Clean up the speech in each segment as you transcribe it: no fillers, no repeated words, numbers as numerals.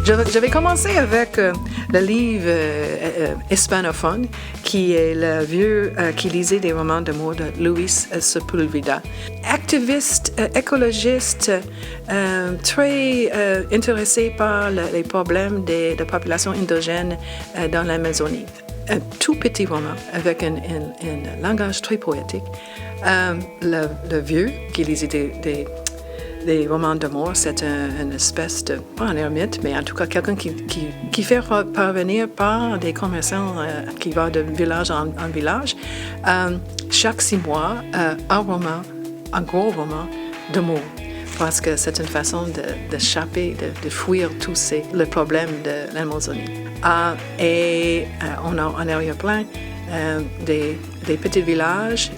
J'avais commencé avec le livre hispanophone, qui est le vieux qui lisait des romans d'amour de Luis Sepúlveda. Activiste, écologiste, très intéressé par les problèmes de la population indigène dans l'Amazonie. Un tout petit roman avec un langage très poétique. Le vieux qui lisait des romans d'amour, c'est une espèce de, pas un ermite, mais en tout cas quelqu'un qui fait parvenir par des commerçants qui va de village en village, chaque 6 mois, un gros roman d'amour. Parce que c'est une façon d'échapper, de fuir tous les problèmes de l'Amazonie. Et on a en arrière-plan des petits villages,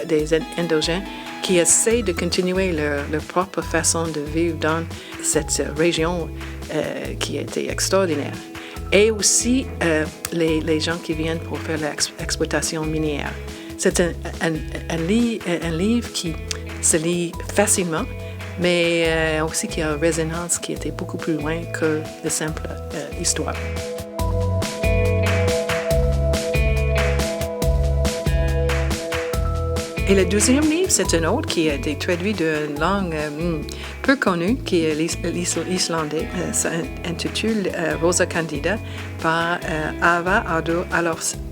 des indigènes, qui essaient de continuer leur propre façon de vivre dans cette région qui était extraordinaire. Et aussi les gens qui viennent pour faire l'exploitation minière. C'est un livre qui se lit facilement, mais aussi qui a une résonance qui était beaucoup plus loin que de simples histoires. Et le deuxième livre, c'est un autre qui a été traduit d'une langue peu connue, qui est l'islandais. Ça s'intitule Rosa Candida par Ava Ardur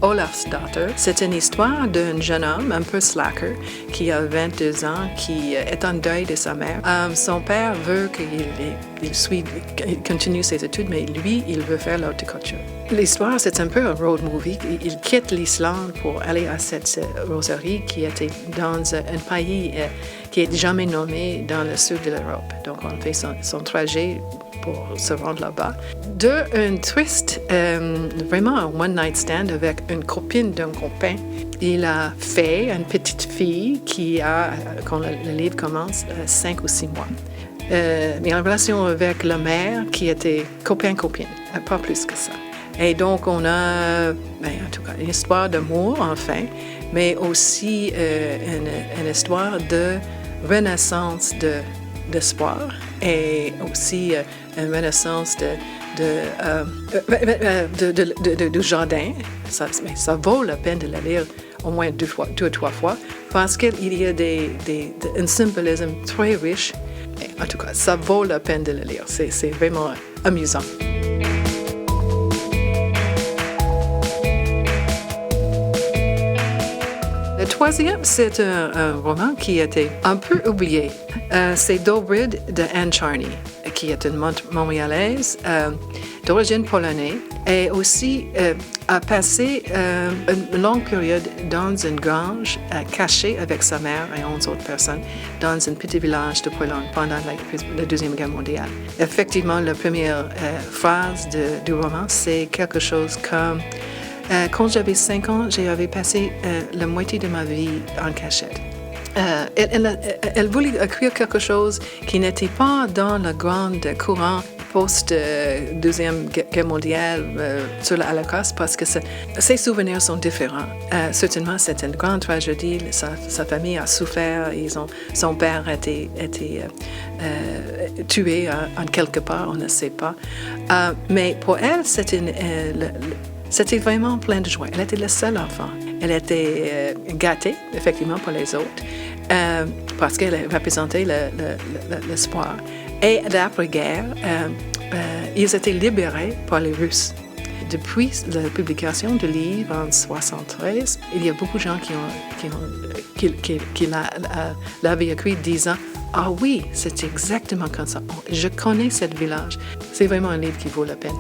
Olafsdóttir. C'est une histoire d'un jeune homme un peu slacker qui a 22 ans, qui est en deuil de sa mère. Son père veut qu'il continue ses études, mais lui, il veut faire l'horticulture. L'histoire, c'est un peu un road movie. Il quitte l'Islande pour aller à cette roserie qui était dans un pays qui est jamais nommé dans le sud de l'Europe. Donc, on fait son trajet pour se rendre là-bas. Un twist, vraiment un one-night stand avec une copine d'un copain. Il a fait une petite fille qui a, quand le livre commence, 5 ou 6 mois. Mais en relation avec la mère qui était copain-copine, pas plus que ça. Et donc, on a, en tout cas, une histoire d'amour, enfin, mais aussi une histoire de renaissance d'espoir et aussi une renaissance du jardin. Ça vaut la peine de la lire au moins 2 ou 3 fois parce qu'il y a un symbolisme très riche. Et en tout cas, ça vaut la peine de le lire. C'est vraiment amusant. Le troisième, c'est un roman qui a été un peu oublié. C'est Dobrid de Anne Charney, qui est une Montréalaise d'origine polonaise et aussi a passé une longue période dans une grange cachée avec sa mère et 11 autres personnes dans un petit village de Pologne pendant la Deuxième Guerre mondiale. Effectivement, la première phrase du roman, c'est quelque chose comme quand j'avais 5 ans, j'avais passé la moitié de ma vie en cachette. Elle voulait écrire quelque chose qui n'était pas dans le grand courant post-Deuxième Guerre mondiale sur l'Holocauste parce que ses souvenirs sont différents. Certainement, c'est une grande tragédie. Sa famille a souffert. Son père a été tué en quelque part, on ne sait pas. Mais pour elle, c'était vraiment plein de joie. Elle était le seul enfant. Elle était gâtée, effectivement, pour les autres, parce qu'elle représentait l'espoir. Et l'après-guerre, ils étaient libérés par les Russes. Depuis la publication du livre en 1973, il y a beaucoup de gens qui l'avaient écrit disant « Ah oui, c'est exactement comme ça. Je connais ce village. » C'est vraiment un livre qui vaut la peine.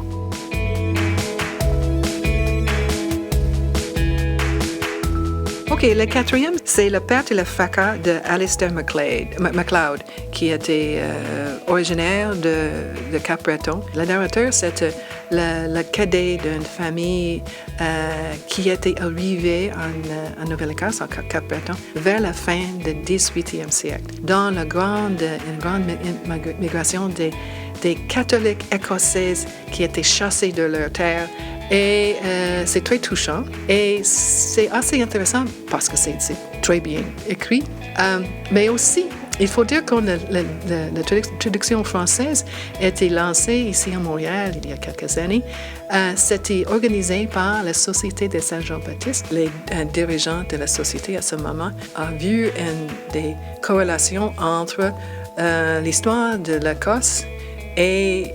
OK, le quatrième, c'est Le Père et le Fracas de Alistair MacLeod, qui était originaire de Cap-Breton. Le narrateur, c'est le cadet d'une famille qui était arrivée en Nouvelle-Écosse, en Cap-Breton, vers la fin du 18e siècle, dans une grande migration des catholiques écossaises qui étaient chassés de leur terre. Et c'est très touchant et c'est assez intéressant parce que c'est très bien écrit, mais aussi Il faut dire que la traduction française a été lancée ici à Montréal il y a quelques années. C'était organisé par la Société de Saint-Jean-Baptiste. Les dirigeants de la société à ce moment ont vu des corrélations entre l'histoire de l'Écosse et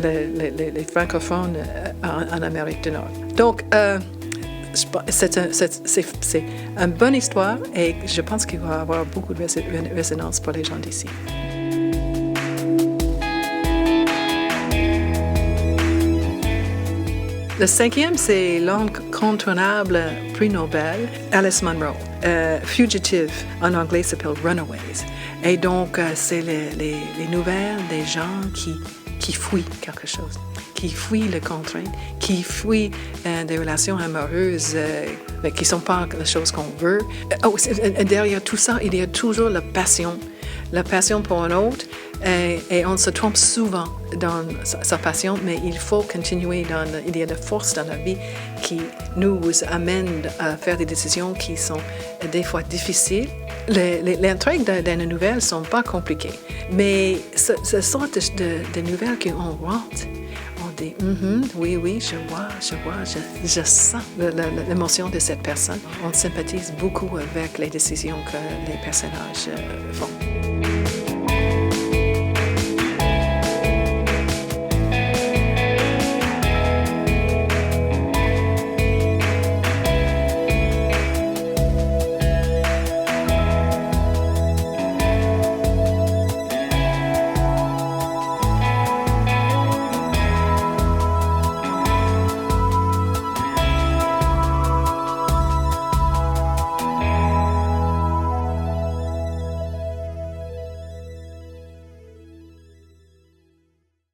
les francophones en Amérique du Nord. Donc, c'est une bonne histoire et je pense qu'il va y avoir beaucoup de résonance pour les gens d'ici. Le 5e, c'est l'incontournable prix Nobel, Alice Munro. Fugitive, en anglais, s'appelle Runaways. Et donc, c'est les nouvelles des gens qui fuient quelque chose, qui fuient les contraintes, qui fuient des relations amoureuses qui ne sont pas les choses qu'on veut. Derrière tout ça, il y a toujours la passion pour un autre. Et on se trompe souvent dans sa passion, mais il faut continuer. Il y a des forces dans la vie qui nous amènent à faire des décisions qui sont des fois difficiles. Les intrigues d'une nouvelle ne sont pas compliquées, mais ce sont des nouvelles qu'on rentre. On dit, oui, je vois, je sens l'émotion de cette personne. On sympathise beaucoup avec les décisions que les personnages font.